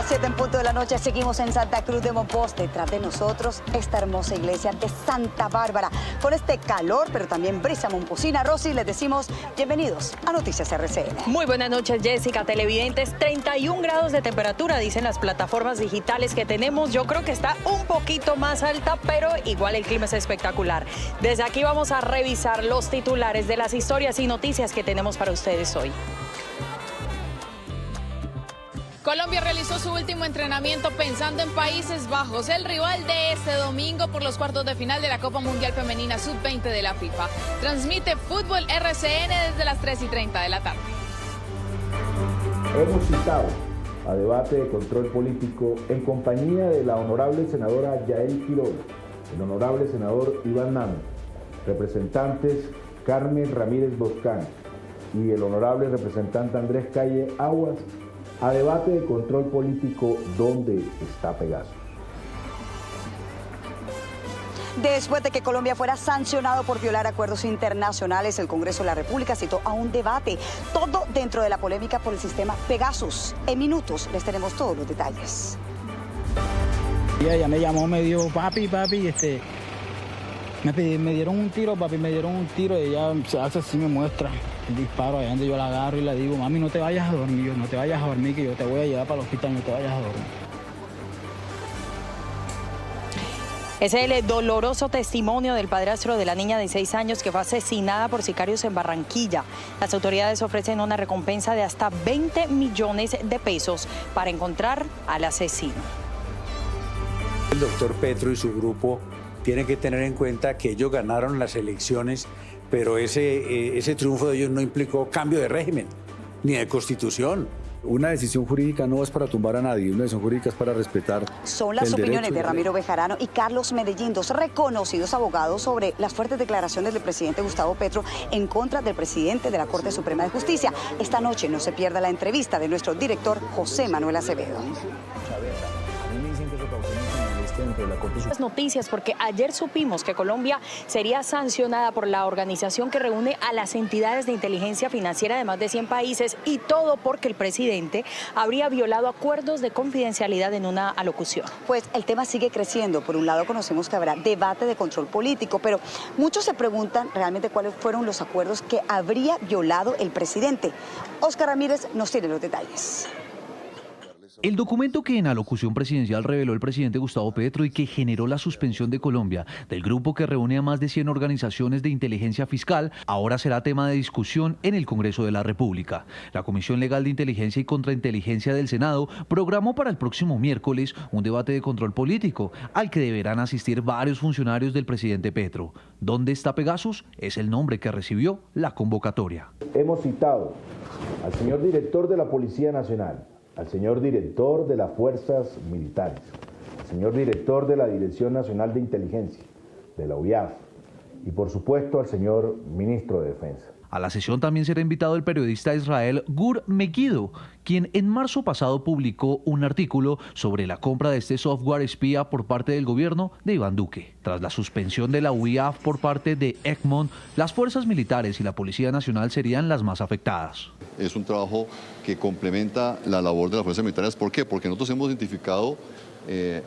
las 7 en punto de la noche seguimos en Santa Cruz de Monpós. Detrás de nosotros esta hermosa iglesia de Santa Bárbara. Con este calor, pero también brisa momposina. Rosy, les decimos bienvenidos a Noticias RCN. Muy buenas noches, Jessica, televidentes. 31 grados de temperatura, dicen las plataformas digitales que tenemos. Yo creo que está un poquito más alta, pero igual el clima es espectacular. Desde aquí vamos a revisar los titulares de las historias y noticias que tenemos para ustedes hoy. Colombia realizó su último entrenamiento pensando en Países Bajos, el rival de este domingo por los cuartos de final de la Copa Mundial Femenina Sub-20 de la FIFA. Transmite Fútbol RCN desde las 3:30 de la tarde. Hemos citado a debate de control político en compañía de la honorable senadora Yael Quiroga, el honorable senador Iván Name, representantes Carmen Ramírez Boscán y el honorable representante Andrés Calle Aguas, a debate de control político ¿Dónde está Pegasus? Después de que Colombia fuera sancionado por violar acuerdos internacionales, el Congreso de la República citó a un debate, todo dentro de la polémica por el sistema Pegasus. En minutos les tenemos todos los detalles. Ella me llamó, me dijo, papi, me dieron un tiro, papi, me dieron un tiro, y ella se hace así, me muestra el disparo, allá donde yo la agarro y le digo, mami, no te vayas a dormir, no te vayas a dormir, que yo te voy a llevar para el hospital, no te vayas a dormir. Es el doloroso testimonio del padrastro de la niña de 6 años que fue asesinada por sicarios en Barranquilla. Las autoridades ofrecen una recompensa de hasta 20 millones de pesos para encontrar al asesino. El doctor Petro y su grupo tienen que tener en cuenta que ellos ganaron las elecciones, pero ese triunfo de ellos no implicó cambio de régimen ni de constitución. Una decisión jurídica no es para tumbar a nadie, una decisión jurídica es para respetar. Son las opiniones de Ramiro Bejarano y Carlos Medellín, dos reconocidos abogados, sobre las fuertes declaraciones del presidente Gustavo Petro en contra del presidente de la Corte Suprema de Justicia. Esta noche no se pierda la entrevista de nuestro director José Manuel Acevedo. Las noticias, porque ayer supimos que Colombia sería sancionada por la organización que reúne a las entidades de inteligencia financiera de más de 100 países, y todo porque el presidente habría violado acuerdos de confidencialidad en una alocución. Pues el tema sigue creciendo. Por un lado conocemos que habrá debate de control político, pero muchos se preguntan realmente cuáles fueron los acuerdos que habría violado el presidente. Óscar Ramírez nos tiene los detalles. El documento que en alocución presidencial reveló el presidente Gustavo Petro y que generó la suspensión de Colombia del grupo que reúne a más de 100 organizaciones de inteligencia fiscal, ahora será tema de discusión en el Congreso de la República. La Comisión Legal de Inteligencia y Contrainteligencia del Senado programó para el próximo miércoles un debate de control político al que deberán asistir varios funcionarios del presidente Petro. ¿Dónde está Pegasus? Es el nombre que recibió la convocatoria. Hemos citado al señor director de la Policía Nacional, al señor director de las Fuerzas Militares, al señor director de la Dirección Nacional de Inteligencia, de la UIAF, y por supuesto al señor ministro de Defensa. A la sesión también será invitado el periodista Israel Gur Megiddo, quien en marzo pasado publicó un artículo sobre la compra de este software espía por parte del gobierno de Iván Duque. Tras la suspensión de la UIAF por parte de Egmont, las fuerzas militares y la Policía Nacional serían las más afectadas. Es un trabajo que complementa la labor de las fuerzas militares. ¿Por qué? Porque nosotros hemos identificado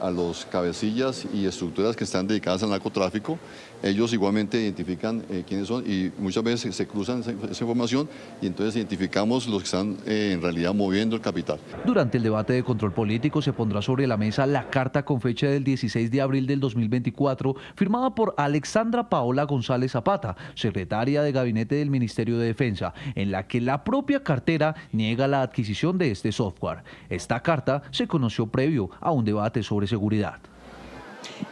a los cabecillas y estructuras que están dedicadas al narcotráfico. Ellos igualmente identifican quiénes son, y muchas veces se cruzan esa información, y entonces identificamos los que están en realidad moviendo el capital. Durante el debate de control político se pondrá sobre la mesa la carta con fecha del 16 de abril del 2024, firmada por Alexandra Paola González Zapata, secretaria de Gabinete del Ministerio de Defensa, en la que la propia cartera niega la adquisición de este software. Esta carta se conoció previo a un debate sobre seguridad.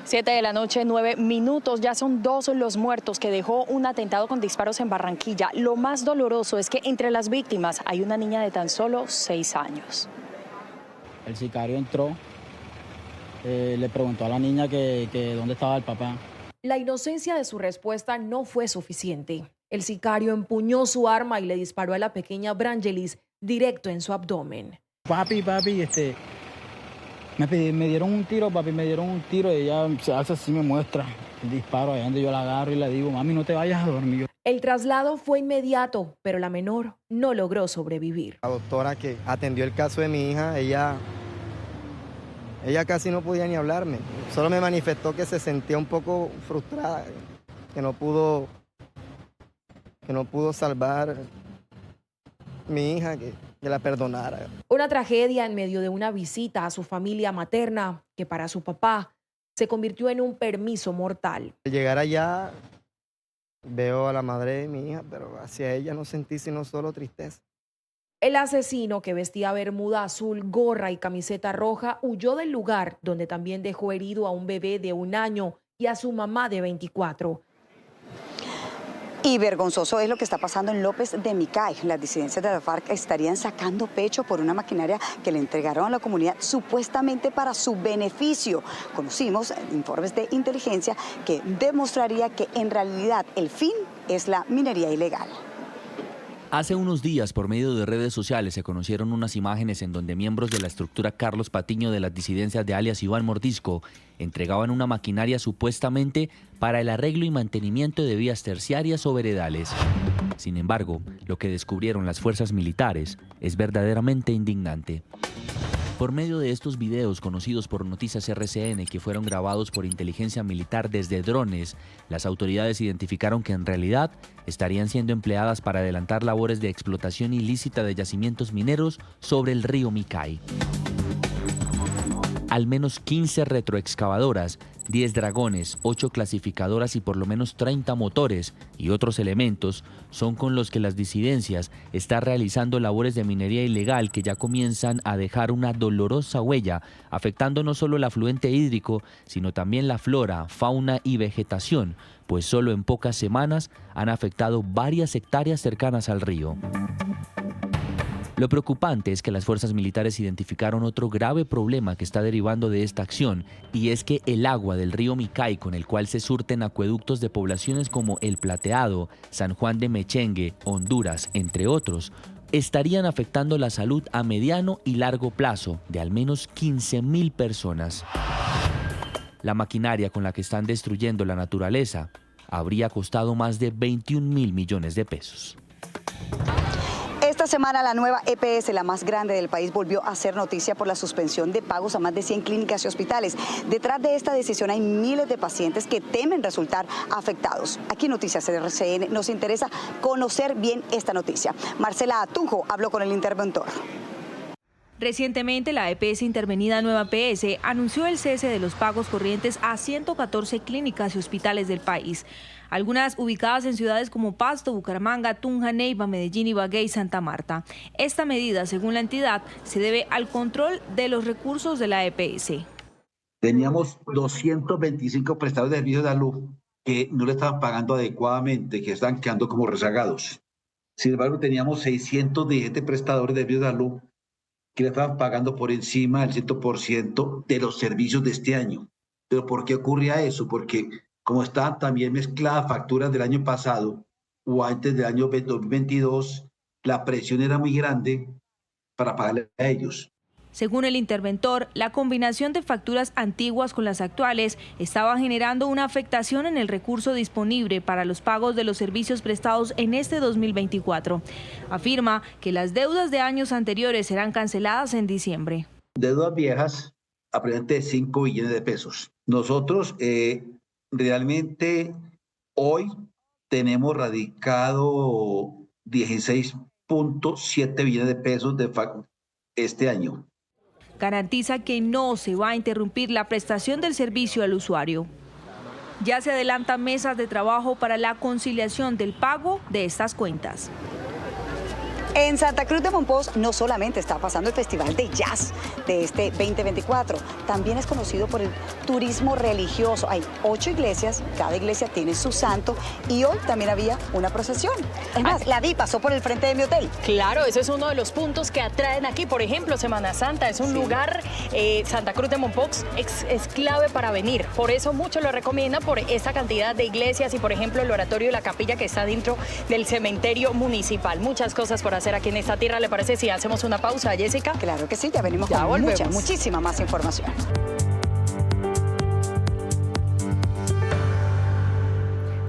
7 de la noche, 9 minutos. Ya son 2 los muertos que dejó un atentado con disparos en Barranquilla. Lo más doloroso es que entre las víctimas hay una niña de tan solo 6 años. El sicario entró, le preguntó a la niña que dónde estaba el papá. La inocencia de su respuesta no fue suficiente. El sicario empuñó su arma y le disparó a la pequeña Brangelis directo en su abdomen. Papi, me dieron un tiro, papi, me dieron un tiro, y ella se hace así, me muestra el disparo, allá donde yo la agarro y le digo, mami, no te vayas a dormir. El traslado fue inmediato, pero la menor no logró sobrevivir. La doctora que atendió el caso de mi hija, ella Ella casi no podía ni hablarme, solo me manifestó que se sentía un poco frustrada, que no pudo salvar a mi hija, que la perdonara. Una tragedia en medio de una visita a su familia materna, que para su papá se convirtió en un permiso mortal. Al llegar allá, veo a la madre de mi hija, pero hacia ella no sentí sino solo tristeza. El asesino, que vestía bermuda azul, gorra y camiseta roja, huyó del lugar, donde también dejó herido a un bebé de 1 año y a su mamá de 24. Y vergonzoso es lo que está pasando en López de Micay. Las disidencias de la FARC estarían sacando pecho por una maquinaria que le entregaron a la comunidad supuestamente para su beneficio. Conocimos informes de inteligencia que demostraría que en realidad el fin es la minería ilegal. Hace unos días, por medio de redes sociales, se conocieron unas imágenes en donde miembros de la estructura Carlos Patiño de las disidencias de alias Iván Mordisco entregaban una maquinaria supuestamente para el arreglo y mantenimiento de vías terciarias o veredales. Sin embargo, lo que descubrieron las fuerzas militares es verdaderamente indignante. Por medio de estos videos conocidos por Noticias RCN, que fueron grabados por inteligencia militar desde drones, las autoridades identificaron que en realidad estarían siendo empleadas para adelantar labores de explotación ilícita de yacimientos mineros sobre el río Micay. Al menos 15 retroexcavadoras, 10 dragones, 8 clasificadoras y por lo menos 30 motores y otros elementos son con los que las disidencias están realizando labores de minería ilegal que ya comienzan a dejar una dolorosa huella, afectando no solo el afluente hídrico, sino también la flora, fauna y vegetación, pues solo en pocas semanas han afectado varias hectáreas cercanas al río. Lo preocupante es que las fuerzas militares identificaron otro grave problema que está derivando de esta acción, y es que el agua del río Micay, con el cual se surten acueductos de poblaciones como El Plateado, San Juan de Mechengue, Honduras, entre otros, estarían afectando la salud a mediano y largo plazo de al menos 15.000 personas. La maquinaria con la que están destruyendo la naturaleza habría costado más de 21.000 millones de pesos. Esta semana la nueva EPS, la más grande del país, volvió a hacer noticia por la suspensión de pagos a más de 100 clínicas y hospitales. Detrás de esta decisión hay miles de pacientes que temen resultar afectados. Aquí en Noticias RCN nos interesa conocer bien esta noticia. Marcela Tunjo habló con el interventor. Recientemente, la EPS intervenida Nueva PS anunció el cese de los pagos corrientes a 114 clínicas y hospitales del país, algunas ubicadas en ciudades como Pasto, Bucaramanga, Tunja, Neiva, Medellín, Ibagué y Santa Marta. Esta medida, según la entidad, se debe al control de los recursos de la EPS. Teníamos 225 prestadores de servicios de salud que no le estaban pagando adecuadamente, que estaban quedando como rezagados. Sin embargo, teníamos 617 prestadores de servicios de salud que le estaban pagando por encima del 100% de los servicios de este año. ¿Pero por qué ocurría eso? Porque como estaban también mezcladas facturas del año pasado o antes del año 2022, la presión era muy grande para pagarle a ellos. Según el interventor, la combinación de facturas antiguas con las actuales estaba generando una afectación en el recurso disponible para los pagos de los servicios prestados en este 2024. Afirma que las deudas de años anteriores serán canceladas en diciembre. Deudas viejas, aproximadamente de 5 billones de pesos. Nosotros realmente hoy tenemos radicado 16.7 billones de pesos de este año. Garantiza que no se va a interrumpir la prestación del servicio al usuario. Ya se adelantan mesas de trabajo para la conciliación del pago de estas cuentas. En Santa Cruz de Mompox no solamente está pasando el Festival de Jazz de este 2024, también es conocido por el turismo religioso. Hay 8 iglesias, cada iglesia tiene su santo y hoy también había una procesión. Es más, la vi, pasó por el frente de mi hotel. Claro, ese es uno de los puntos que atraen aquí. Por ejemplo, Semana Santa es un lugar, Santa Cruz de Mompox es clave para venir. Por eso muchos lo recomiendan por esta cantidad de iglesias y, por ejemplo, el oratorio y la capilla que está dentro del cementerio municipal. Muchas cosas por hacer aquí en esta tierra. ¿Le parece si hacemos una pausa, Jessica? Claro que sí, ya venimos con muchísima más información.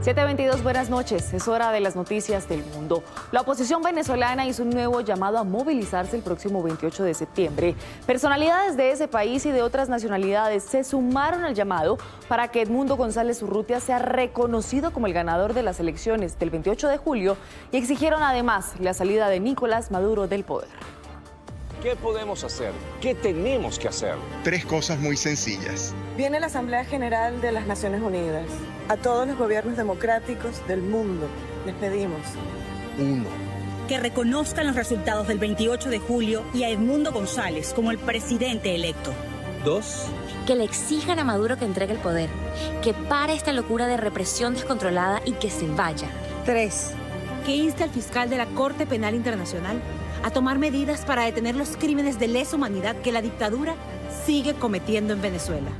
7:22, buenas noches. Es hora de las noticias del mundo. La oposición venezolana hizo un nuevo llamado a movilizarse el próximo 28 de septiembre. Personalidades de ese país y de otras nacionalidades se sumaron al llamado para que Edmundo González Urrutia sea reconocido como el ganador de las elecciones del 28 de julio y exigieron además la salida de Nicolás Maduro del poder. ¿Qué podemos hacer? ¿Qué tenemos que hacer? 3 cosas muy sencillas. Viene la Asamblea General de las Naciones Unidas. A todos los gobiernos democráticos del mundo les pedimos. 1. Que reconozcan los resultados del 28 de julio y a Edmundo González como el presidente electo. 2. Que le exijan a Maduro que entregue el poder, que pare esta locura de represión descontrolada y que se vaya. 3. Que inste al fiscal de la Corte Penal Internacional a tomar medidas para detener los crímenes de lesa humanidad que la dictadura sigue cometiendo en Venezuela.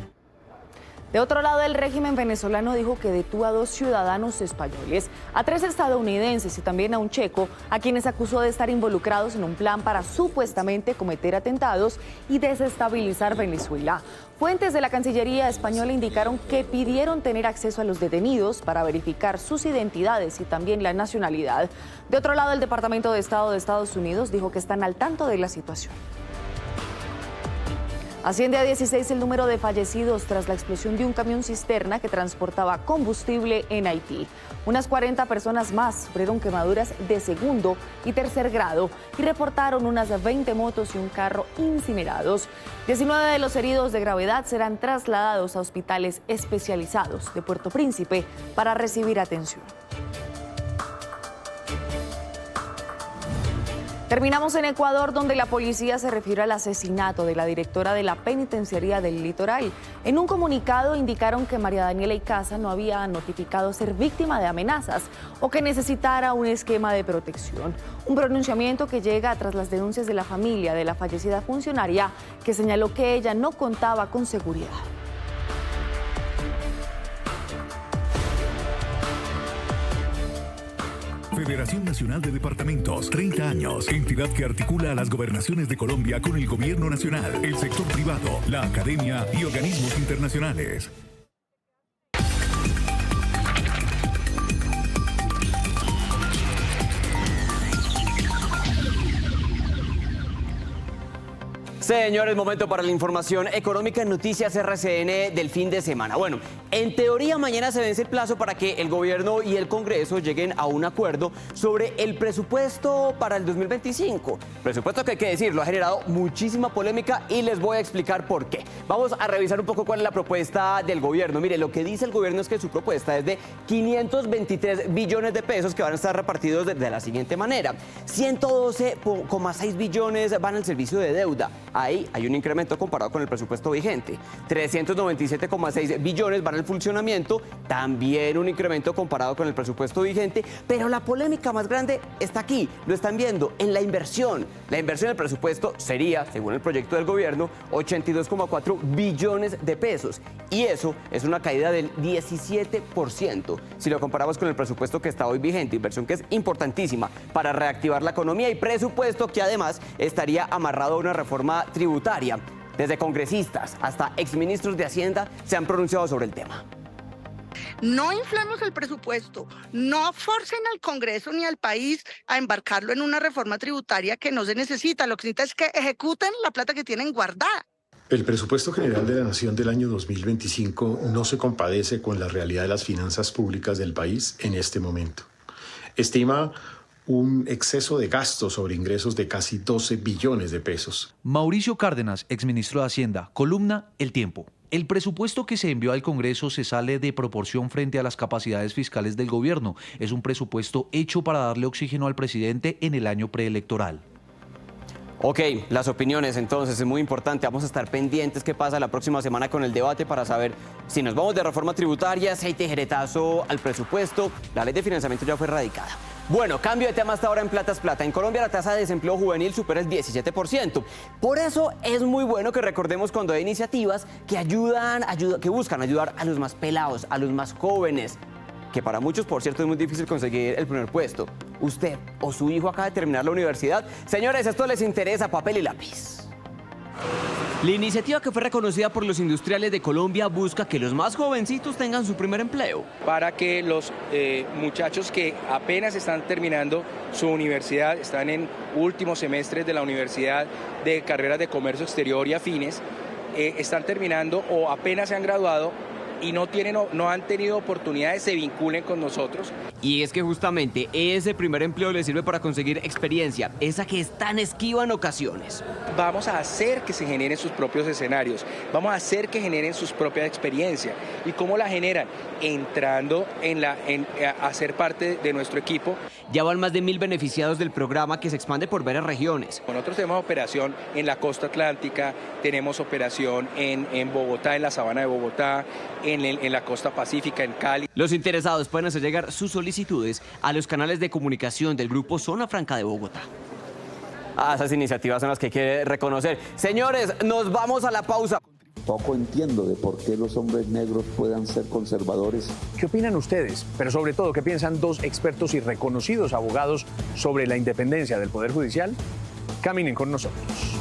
De otro lado, el régimen venezolano dijo que detuvo a 2 ciudadanos españoles, a 3 estadounidenses y también a un checo, a quienes acusó de estar involucrados en un plan para supuestamente cometer atentados y desestabilizar Venezuela. Fuentes de la Cancillería española indicaron que pidieron tener acceso a los detenidos para verificar sus identidades y también la nacionalidad. De otro lado, el Departamento de Estado de Estados Unidos dijo que están al tanto de la situación. Asciende a 16 el número de fallecidos tras la explosión de un camión cisterna que transportaba combustible en Haití. Unas 40 personas más sufrieron quemaduras de segundo y tercer grado y reportaron unas 20 motos y un carro incinerados. 19 de los heridos de gravedad serán trasladados a hospitales especializados de Puerto Príncipe para recibir atención. Terminamos en Ecuador, donde la policía se refirió al asesinato de la directora de la penitenciaría del Litoral. En un comunicado indicaron que María Daniela Icaza no había notificado ser víctima de amenazas o que necesitara un esquema de protección. Un pronunciamiento que llega tras las denuncias de la familia de la fallecida funcionaria, que señaló que ella no contaba con seguridad. Federación Nacional de Departamentos, 30 años. Entidad que articula a las gobernaciones de Colombia con el gobierno nacional, el sector privado, la academia y organismos internacionales. Señores, momento para la información económica en Noticias RCN del fin de semana. Bueno, en teoría mañana se vence el plazo para que el gobierno y el Congreso lleguen a un acuerdo sobre el presupuesto para el 2025. Presupuesto que hay que decirlo, ha generado muchísima polémica y les voy a explicar por qué. Vamos a revisar un poco cuál es la propuesta del gobierno. Mire, lo que dice el gobierno es que su propuesta es de 523 billones de pesos que van a estar repartidos de la siguiente manera. 112,6 billones van al servicio de deuda. Ahí hay un incremento comparado con el presupuesto vigente. 397,6 billones van al funcionamiento, también un incremento comparado con el presupuesto vigente, pero la polémica más grande está aquí, lo están viendo, en la inversión. La inversión del presupuesto sería, según el proyecto del gobierno, 82,4 billones de pesos. Y eso es una caída del 17%. Si lo comparamos con el presupuesto que está hoy vigente, inversión que es importantísima para reactivar la economía y presupuesto que además estaría amarrado a una reforma tributaria. Desde congresistas hasta exministros de Hacienda se han pronunciado sobre el tema. No inflemos el presupuesto, no forcen al Congreso ni al país a embarcarlo en una reforma tributaria que no se necesita. Lo que necesita es que ejecuten la plata que tienen guardada. El presupuesto general de la Nación del año 2025 no se compadece con la realidad de las finanzas públicas del país en este momento. Estima un exceso de gasto sobre ingresos de casi 12 billones de pesos. Mauricio Cárdenas, exministro de Hacienda, columna El Tiempo. El presupuesto que se envió al Congreso se sale de proporción frente a las capacidades fiscales del gobierno. Es un presupuesto hecho para darle oxígeno al presidente en el año preelectoral. Ok, las opiniones entonces es muy importante. Vamos a estar pendientes qué pasa la próxima semana con el debate para saber si nos vamos de reforma tributaria, si hay tijeretazo al presupuesto. La ley de financiamiento ya fue radicada. Bueno, cambio de tema hasta ahora en Plata es Plata. En Colombia la tasa de desempleo juvenil supera el 17%. Por eso es muy bueno que recordemos cuando hay iniciativas que que buscan ayudar a los más pelados, a los más jóvenes, que para muchos, por cierto, es muy difícil conseguir el primer puesto. Usted o su hijo acaba de terminar la universidad. Señores, esto les interesa, papel y lápiz. La iniciativa, que fue reconocida por los industriales de Colombia, busca que los más jovencitos tengan su primer empleo. Para que los muchachos que apenas están terminando su universidad, están en últimos semestres de la universidad de carreras de comercio exterior y afines, están terminando o apenas se han graduado y no han tenido oportunidades, se vinculen con nosotros. Y es que justamente ese primer empleo les sirve para conseguir experiencia, esa que es tan esquiva en ocasiones. Vamos a hacer que se generen sus propios escenarios, vamos a hacer que generen sus propias experiencias. ¿Y cómo la generan? Entrando a ser parte de nuestro equipo. Ya van más de 1.000 beneficiados del programa, que se expande por varias regiones. Nosotros tenemos operación en la costa atlántica, tenemos operación en Bogotá, en la sabana de Bogotá, en la costa pacífica, en Cali. Los interesados pueden hacer llegar sus solicitudes a los canales de comunicación del Grupo Zona Franca de Bogotá. Esas iniciativas son las que hay que reconocer. Señores, nos vamos a la pausa. Poco entiendo de por qué los hombres negros puedan ser conservadores. ¿Qué opinan ustedes? Pero sobre todo, ¿qué piensan dos expertos y reconocidos abogados sobre la independencia del Poder Judicial? Caminen con nosotros.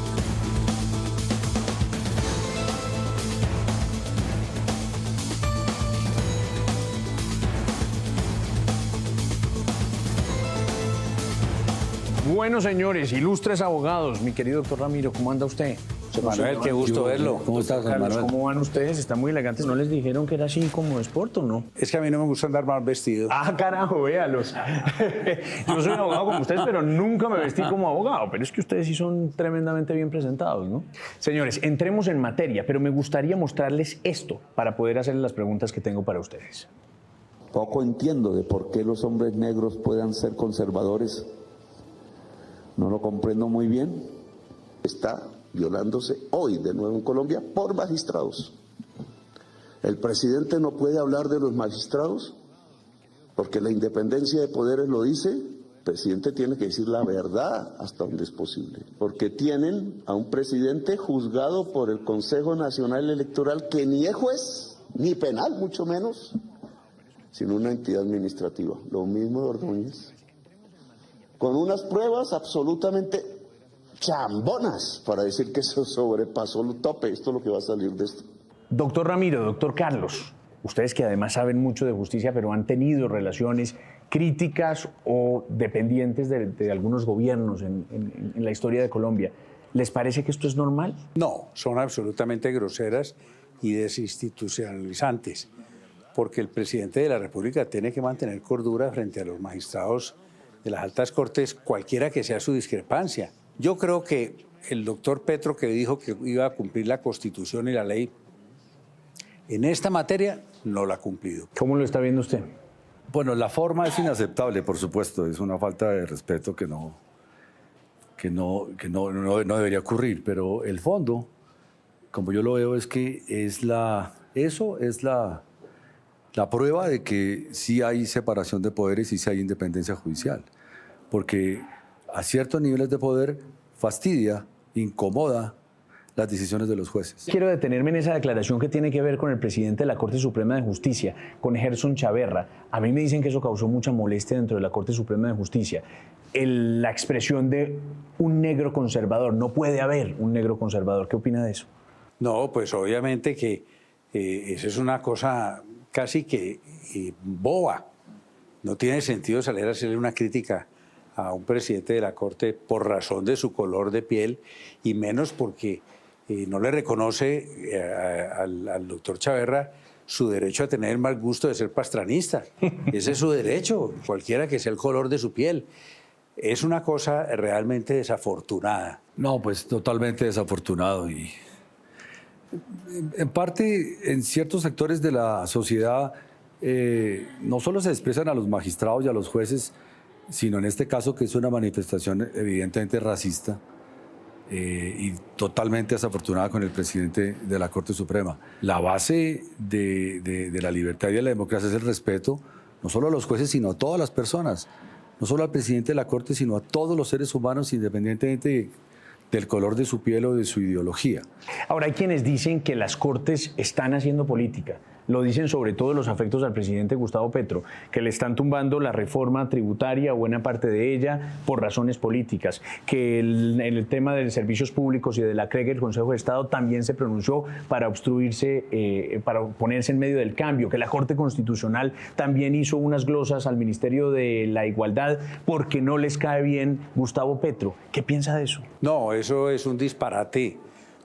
Bueno, señores, ilustres abogados, mi querido doctor Ramiro, ¿cómo anda usted? Manuel, qué gusto verlo. ¿Cómo estás, Manuel? ¿Cómo van ustedes? Están muy elegantes. ¿No les dijeron que era así como de sport o no? Es que a mí no me gusta andar mal vestido. Ah, carajo, véalos. Yo soy abogado como ustedes, pero nunca me vestí como abogado. Pero es que ustedes sí son tremendamente bien presentados, ¿no? Señores, entremos en materia, pero me gustaría mostrarles esto para poder hacerles las preguntas que tengo para ustedes. Poco entiendo de por qué los hombres negros puedan ser conservadores. No lo comprendo muy bien. Está violándose hoy de nuevo en Colombia por magistrados. El presidente no puede hablar de los magistrados porque la independencia de poderes lo dice. El presidente tiene que decir la verdad hasta donde es posible, porque tienen a un presidente juzgado por el Consejo Nacional Electoral, que ni es juez, ni penal, mucho menos, sino una entidad administrativa. Lo mismo de Ordóñez, con unas pruebas absolutamente chambonas para decir que se sobrepasó el tope. Esto es lo que va a salir de esto. Doctor Ramiro, doctor Carlos, ustedes que además saben mucho de justicia, pero han tenido relaciones críticas o dependientes de algunos gobiernos en la historia de Colombia, ¿les parece que esto es normal? No, son absolutamente groseras y desinstitucionalizantes, porque el presidente de la República tiene que mantener cordura frente a los magistrados de las altas cortes, cualquiera que sea su discrepancia. Yo creo que el doctor Petro, que dijo que iba a cumplir la Constitución y la ley, en esta materia no la ha cumplido. ¿Cómo lo está viendo usted? Bueno, la forma es inaceptable, por supuesto, es una falta de respeto que no debería ocurrir, pero el fondo, como yo lo veo, es que eso es la prueba de que sí hay separación de poderes y sí hay independencia judicial, porque a ciertos niveles de poder fastidia, incomoda las decisiones de los jueces. Quiero detenerme en esa declaración que tiene que ver con el presidente de la Corte Suprema de Justicia, con Gerson Chaverra. A mí me dicen que eso causó mucha molestia dentro de la Corte Suprema de Justicia. La expresión de un negro conservador, no puede haber un negro conservador. ¿Qué opina de eso? No, pues obviamente que eso es una cosa casi que boba. No tiene sentido salir a hacerle una crítica a un presidente de la Corte por razón de su color de piel, y menos porque no le reconoce al doctor Chaverra su derecho a tener el mal gusto de ser pastranista. Ese es su derecho, cualquiera que sea el color de su piel. Es una cosa realmente desafortunada. No, pues totalmente desafortunado, y en parte en ciertos sectores de la sociedad no solo se expresan a los magistrados y a los jueces, sino en este caso que es una manifestación evidentemente racista y totalmente desafortunada con el presidente de la Corte Suprema. La base de la libertad y de la democracia es el respeto, no solo a los jueces, sino a todas las personas, no solo al presidente de la Corte, sino a todos los seres humanos, independientemente del color de su piel o de su ideología. Ahora, hay quienes dicen que las Cortes están haciendo política. lo dicen sobre todo los afectos al presidente Gustavo Petro, que le están tumbando la reforma tributaria, buena parte de ella, por razones políticas, que en el tema de servicios públicos y de la CREG, el Consejo de Estado también se pronunció para obstruirse, para ponerse en medio del cambio, que la Corte Constitucional también hizo unas glosas al Ministerio de la Igualdad porque no les cae bien Gustavo Petro. ¿Qué piensa de eso? No, eso es un disparate,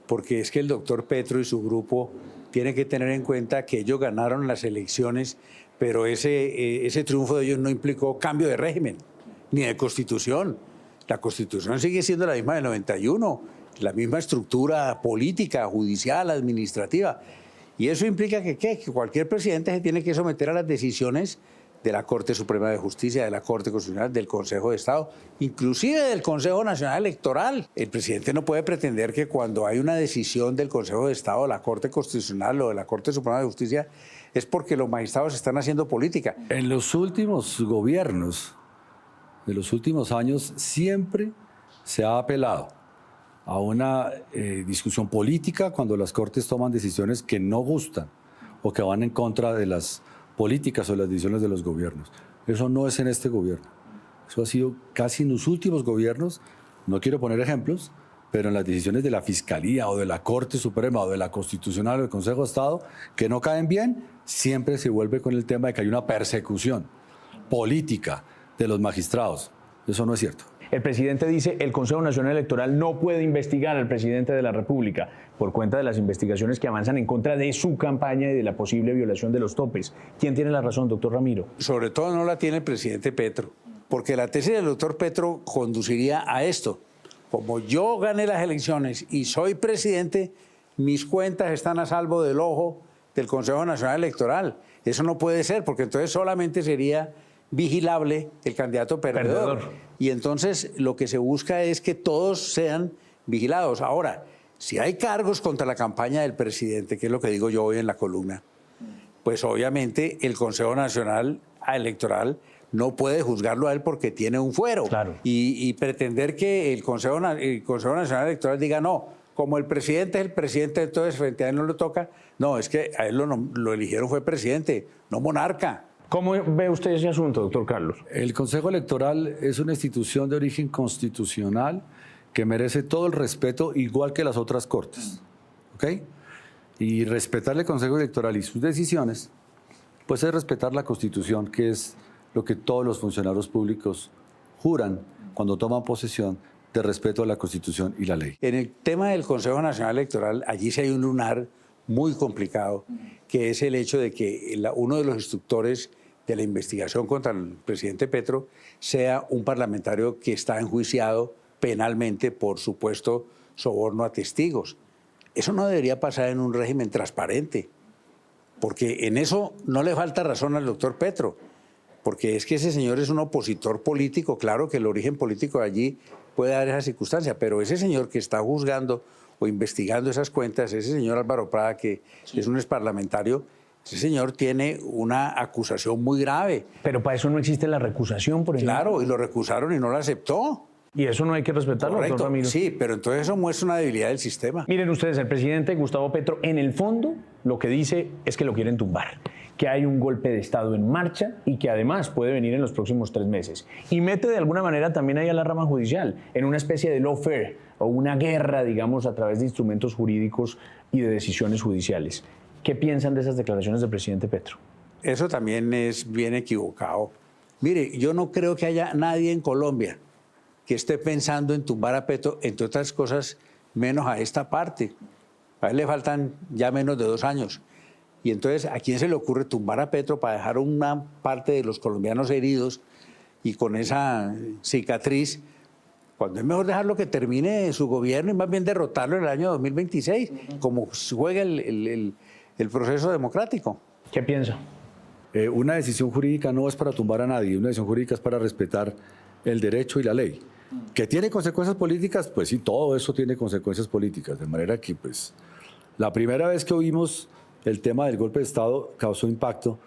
porque es que el doctor Petro y su grupo tienen que tener en cuenta que ellos ganaron las elecciones, pero ese triunfo de ellos no implicó cambio de régimen, ni de constitución. La constitución sigue siendo la misma del 91, la misma estructura política, judicial, administrativa. Y eso implica que cualquier presidente se tiene que someter a las decisiones de la Corte Suprema de Justicia, de la Corte Constitucional, del Consejo de Estado, inclusive del Consejo Nacional Electoral. El presidente no puede pretender que cuando hay una decisión del Consejo de Estado, de la Corte Constitucional o de la Corte Suprema de Justicia, es porque los magistrados están haciendo política. En los últimos gobiernos, de los últimos años, siempre se ha apelado a una discusión política cuando las Cortes toman decisiones que no gustan o que van en contra de las políticas o las decisiones de los gobiernos. Eso no es en este gobierno. Eso ha sido casi en los últimos gobiernos, no quiero poner ejemplos, pero en las decisiones de la Fiscalía o de la Corte Suprema o de la Constitucional o del Consejo de Estado que no caen bien, siempre se vuelve con el tema de que hay una persecución política de los magistrados. Eso no es cierto. El presidente dice el Consejo Nacional Electoral no puede investigar al presidente de la República por cuenta de las investigaciones que avanzan en contra de su campaña y de la posible violación de los topes. ¿Quién tiene la razón, doctor Ramiro? Sobre todo no la tiene el presidente Petro, porque la tesis del doctor Petro conduciría a esto. Como yo gané las elecciones y soy presidente, mis cuentas están a salvo del ojo del Consejo Nacional Electoral. Eso no puede ser, porque entonces solamente sería vigilable el candidato perdedor. Y entonces lo que se busca es que todos sean vigilados. Ahora, si hay cargos contra la campaña del presidente, que es lo que digo yo hoy en la columna, pues obviamente el Consejo Nacional Electoral no puede juzgarlo a él porque tiene un fuero. Claro. Y pretender que el Consejo Nacional Electoral diga no, como el presidente es el presidente, entonces frente a él no le toca. No, es que a él lo eligieron fue presidente, no monarca. ¿Cómo ve usted ese asunto, doctor Carlos? El Consejo Electoral es una institución de origen constitucional que merece todo el respeto, igual que las otras cortes. ¿Ok? Y respetar el Consejo Electoral y sus decisiones, pues es respetar la Constitución, que es lo que todos los funcionarios públicos juran cuando toman posesión, de respeto a la Constitución y la ley. En el tema del Consejo Nacional Electoral, allí sí hay un lunar muy complicado, que es el hecho de que uno de los instructores de la investigación contra el presidente Petro sea un parlamentario que está enjuiciado penalmente por supuesto soborno a testigos. Eso no debería pasar en un régimen transparente, porque en eso no le falta razón al doctor Petro, porque es que ese señor es un opositor político, claro que el origen político de allí puede dar esa circunstancia, pero ese señor que está juzgando o investigando esas cuentas, ese señor Álvaro Prada, que es un exparlamentario, ese señor tiene una acusación muy grave. Pero para eso no existe la recusación, por ejemplo. Claro, y lo recusaron y no lo aceptó. Y eso no hay que respetarlo, Correcto, doctor Ramiro. sí, pero entonces eso muestra una debilidad del sistema. Miren ustedes, el presidente Gustavo Petro, en el fondo, lo que dice es que lo quieren tumbar, que hay un golpe de Estado en marcha y que además puede venir en los próximos 3 meses. Y mete de alguna manera también ahí a la rama judicial, en una especie de lawfare o una guerra, digamos, a través de instrumentos jurídicos y de decisiones judiciales. ¿Qué piensan de esas declaraciones del presidente Petro? Eso también es bien equivocado. Mire, yo no creo que haya nadie en Colombia que esté pensando en tumbar a Petro, entre otras cosas, menos a esta parte. A él le faltan ya menos de 2 años. Y entonces, ¿a quién se le ocurre tumbar a Petro para dejar una parte de los colombianos heridos y con esa cicatriz? Cuando es mejor dejarlo que termine su gobierno y más bien derrotarlo en el año 2026, como juega el proceso democrático. ¿Qué piensa? Una decisión jurídica no es para tumbar a nadie, una decisión jurídica es para respetar el derecho y la ley. ¿Que tiene consecuencias políticas? Pues sí, todo eso tiene consecuencias políticas, de manera que pues la primera vez que oímos el tema del golpe de Estado causó impacto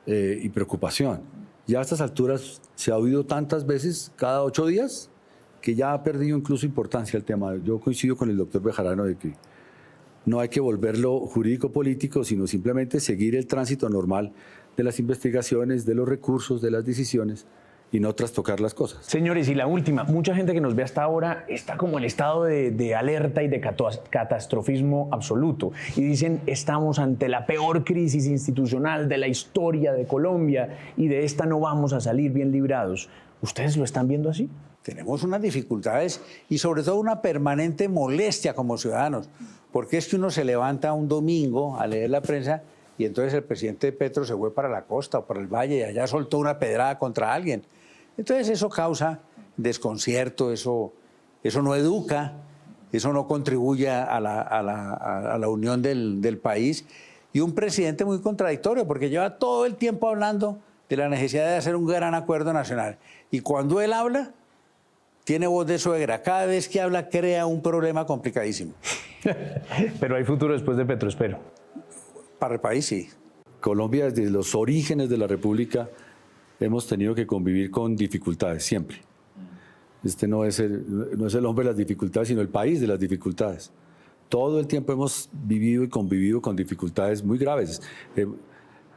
y preocupación. Ya a estas alturas se ha oído tantas veces, cada 8 días, que ya ha perdido incluso importancia el tema. Yo coincido con el doctor Bejarano de que no hay que volverlo jurídico-político, sino simplemente seguir el tránsito normal de las investigaciones, de los recursos, de las decisiones y no trastocar las cosas. Señores, y la última, mucha gente que nos ve hasta ahora está como en estado de alerta y de catastrofismo absoluto y dicen estamos ante la peor crisis institucional de la historia de Colombia y de esta no vamos a salir bien librados. ¿Ustedes lo están viendo así? Tenemos unas dificultades y sobre todo una permanente molestia como ciudadanos, porque es que uno se levanta un domingo a leer la prensa y entonces el presidente Petro se fue para la costa o para el valle y allá soltó una pedrada contra alguien. Entonces eso causa desconcierto, eso no educa, eso no contribuye a la unión del país. Y un presidente muy contradictorio, porque lleva todo el tiempo hablando de la necesidad de hacer un gran acuerdo nacional. Y cuando él habla, tiene voz de suegra. Cada vez que habla crea un problema complicadísimo. Pero hay futuro después de Petro, espero. Para el país, sí. Colombia, desde los orígenes de la República, hemos tenido que convivir con dificultades, siempre. Este no es el hombre de las dificultades, sino el país de las dificultades. Todo el tiempo hemos vivido y convivido con dificultades muy graves.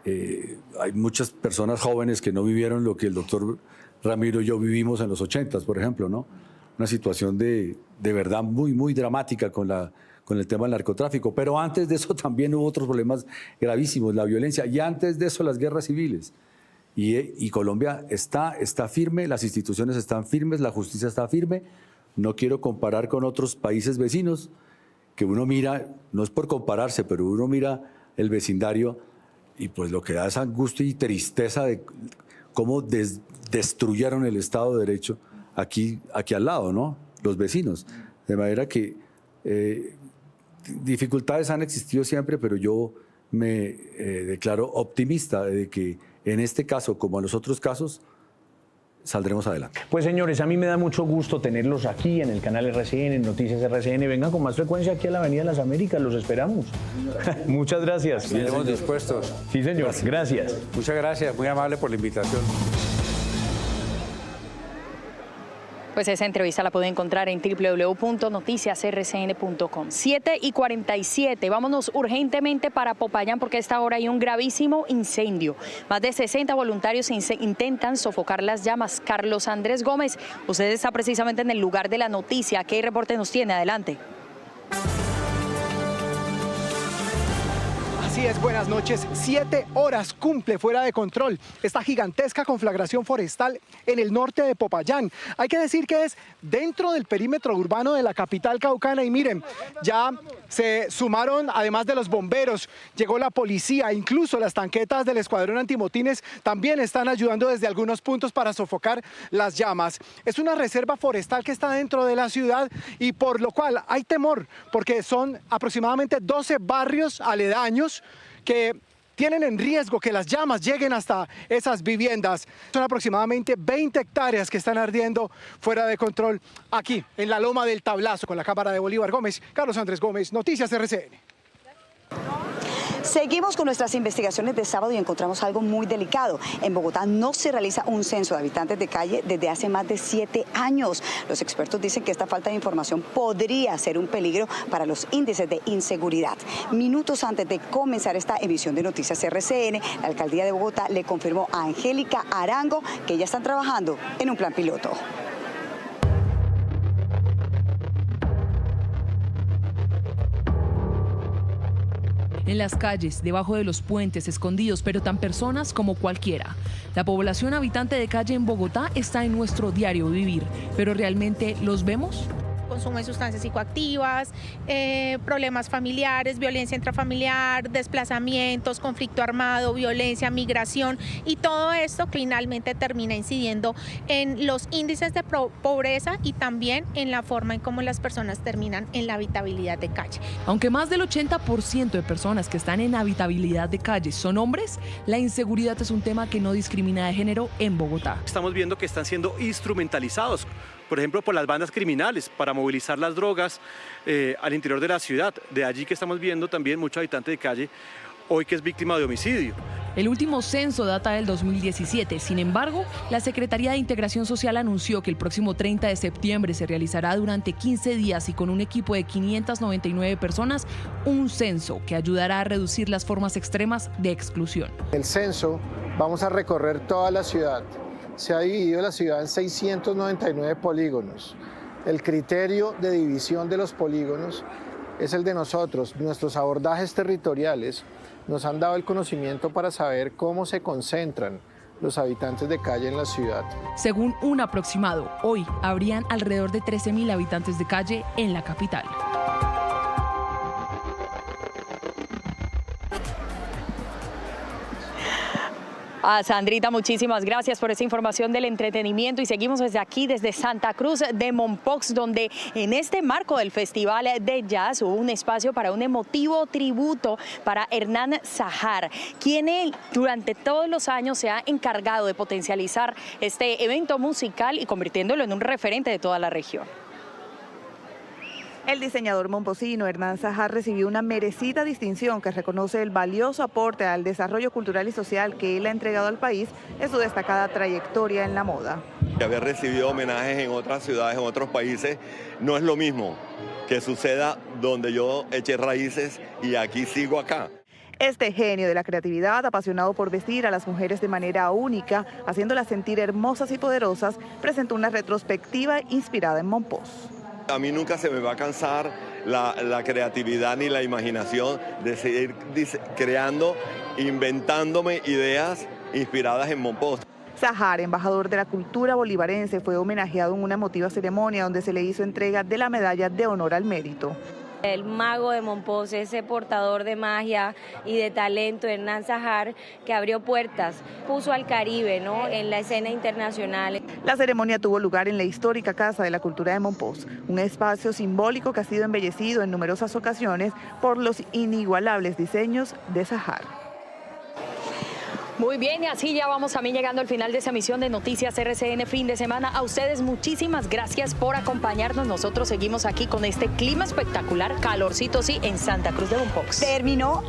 Hay muchas personas jóvenes que no vivieron lo que el doctor Ramiro y yo vivimos en los 80s, por ejemplo, ¿no? Una situación de verdad muy, muy dramática con el tema del narcotráfico. Pero antes de eso también hubo otros problemas gravísimos, la violencia, y antes de eso las guerras civiles. Y Colombia está firme, las instituciones están firmes, la justicia está firme. No quiero comparar con otros países vecinos, que uno mira, no es por compararse, pero uno mira el vecindario y pues lo que da es angustia y tristeza de cómo destruyeron el Estado de Derecho aquí al lado, ¿no? Los vecinos. De manera que dificultades han existido siempre, pero yo me declaro optimista de que en este caso, como en los otros casos, saldremos adelante. Pues señores, a mí me da mucho gusto tenerlos aquí en el canal RCN, en Noticias RCN. Vengan con más frecuencia aquí a la Avenida de las Américas, los esperamos. Muchas gracias. Estaremos dispuestos. Sí, señor, gracias. Muchas gracias, muy amable por la invitación. Pues esa entrevista la pueden encontrar en www.noticiasrcn.com. 7:47. Vámonos urgentemente para Popayán porque a esta hora hay un gravísimo incendio. Más de 60 voluntarios intentan sofocar las llamas. Carlos Andrés Gómez, usted está precisamente en el lugar de la noticia. ¿Qué reporte nos tiene? Adelante. Así es, buenas noches. 7 horas cumple fuera de control esta gigantesca conflagración forestal en el norte de Popayán. Hay que decir que es dentro del perímetro urbano de la capital caucana y miren, ya se sumaron, además de los bomberos, llegó la policía, incluso las tanquetas del escuadrón antimotines también están ayudando desde algunos puntos para sofocar las llamas. Es una reserva forestal que está dentro de la ciudad y por lo cual hay temor, porque son aproximadamente 12 barrios aledaños que tienen en riesgo que las llamas lleguen hasta esas viviendas. Son aproximadamente 20 hectáreas que están ardiendo fuera de control aquí en la Loma del Tablazo. Con la cámara de Bolívar Gómez, Carlos Andrés Gómez, Noticias RCN. Seguimos con nuestras investigaciones de sábado y encontramos algo muy delicado. En Bogotá no se realiza un censo de habitantes de calle desde hace más de 7 años. Los expertos dicen que esta falta de información podría ser un peligro para los índices de inseguridad. Minutos antes de comenzar esta emisión de Noticias RCN, la alcaldía de Bogotá le confirmó a Angélica Arango que ya están trabajando en un plan piloto. En las calles, debajo de los puentes, escondidos, pero tan personas como cualquiera. La población habitante de calle en Bogotá está en nuestro diario vivir, pero ¿realmente los vemos? Consumo de sustancias psicoactivas, problemas familiares, violencia intrafamiliar, desplazamientos, conflicto armado, violencia, migración y todo esto finalmente termina incidiendo en los índices de pobreza y también en la forma en cómo las personas terminan en la habitabilidad de calle. Aunque más del 80% de personas que están en habitabilidad de calle son hombres, la inseguridad es un tema que no discrimina de género en Bogotá. Estamos viendo que están siendo instrumentalizados, por ejemplo, por las bandas criminales para movilizar las drogas al interior de la ciudad. De allí que estamos viendo también muchos habitantes de calle hoy que es víctima de homicidio. El último censo data del 2017. Sin embargo, la Secretaría de Integración Social anunció que el próximo 30 de septiembre se realizará durante 15 días y con un equipo de 599 personas un censo que ayudará a reducir las formas extremas de exclusión. El censo vamos a recorrer toda la ciudad. Se ha dividido la ciudad en 699 polígonos. El criterio de división de los polígonos es el de nosotros. Nuestros abordajes territoriales nos han dado el conocimiento para saber cómo se concentran los habitantes de calle en la ciudad. Según un aproximado, hoy habrían alrededor de 13.000 habitantes de calle en la capital. Sandrita, muchísimas gracias por esa información del entretenimiento y seguimos desde aquí, desde Santa Cruz de Mompox, donde en este marco del Festival de Jazz hubo un espacio para un emotivo tributo para Hernán Zahar, quien durante todos los años se ha encargado de potencializar este evento musical y convirtiéndolo en un referente de toda la región. El diseñador momposino Hernán Zahar recibió una merecida distinción que reconoce el valioso aporte al desarrollo cultural y social que él ha entregado al país en su destacada trayectoria en la moda. Haber recibido homenajes en otras ciudades, en otros países, no es lo mismo que suceda donde yo eché raíces y aquí sigo acá. Este genio de la creatividad, apasionado por vestir a las mujeres de manera única, haciéndolas sentir hermosas y poderosas, presentó una retrospectiva inspirada en Mompox. A mí nunca se me va a cansar la creatividad ni la imaginación de seguir creando, inventándome ideas inspiradas en Mompox. Zahar, embajador de la cultura bolivarense, fue homenajeado en una emotiva ceremonia donde se le hizo entrega de la medalla de honor al mérito. El mago de Mompox, ese portador de magia y de talento, Hernán Zahar, que abrió puertas, puso al Caribe, ¿no?, en la escena internacional. La ceremonia tuvo lugar en la histórica Casa de la Cultura de Mompox, un espacio simbólico que ha sido embellecido en numerosas ocasiones por los inigualables diseños de Zahar. Muy bien, y así ya vamos también llegando al final de esta emisión de Noticias RCN Fin de Semana. A ustedes muchísimas gracias por acompañarnos. Nosotros seguimos aquí con este clima espectacular, calorcito sí, en Santa Cruz de Mompox. Terminó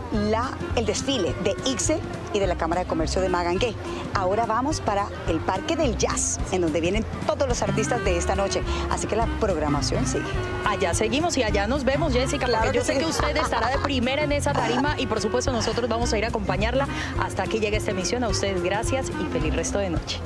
el desfile de ICSE y de la Cámara de Comercio de Magangué. Ahora vamos para el Parque del Jazz, en donde vienen todos los artistas de esta noche. Así que la programación sigue. Allá seguimos y allá nos vemos, Jessica, claro, porque yo sé sí. que usted estará de primera en esa tarima y por supuesto nosotros vamos a ir a acompañarla hasta que llegue esta emisión. A ustedes gracias y feliz resto de noche.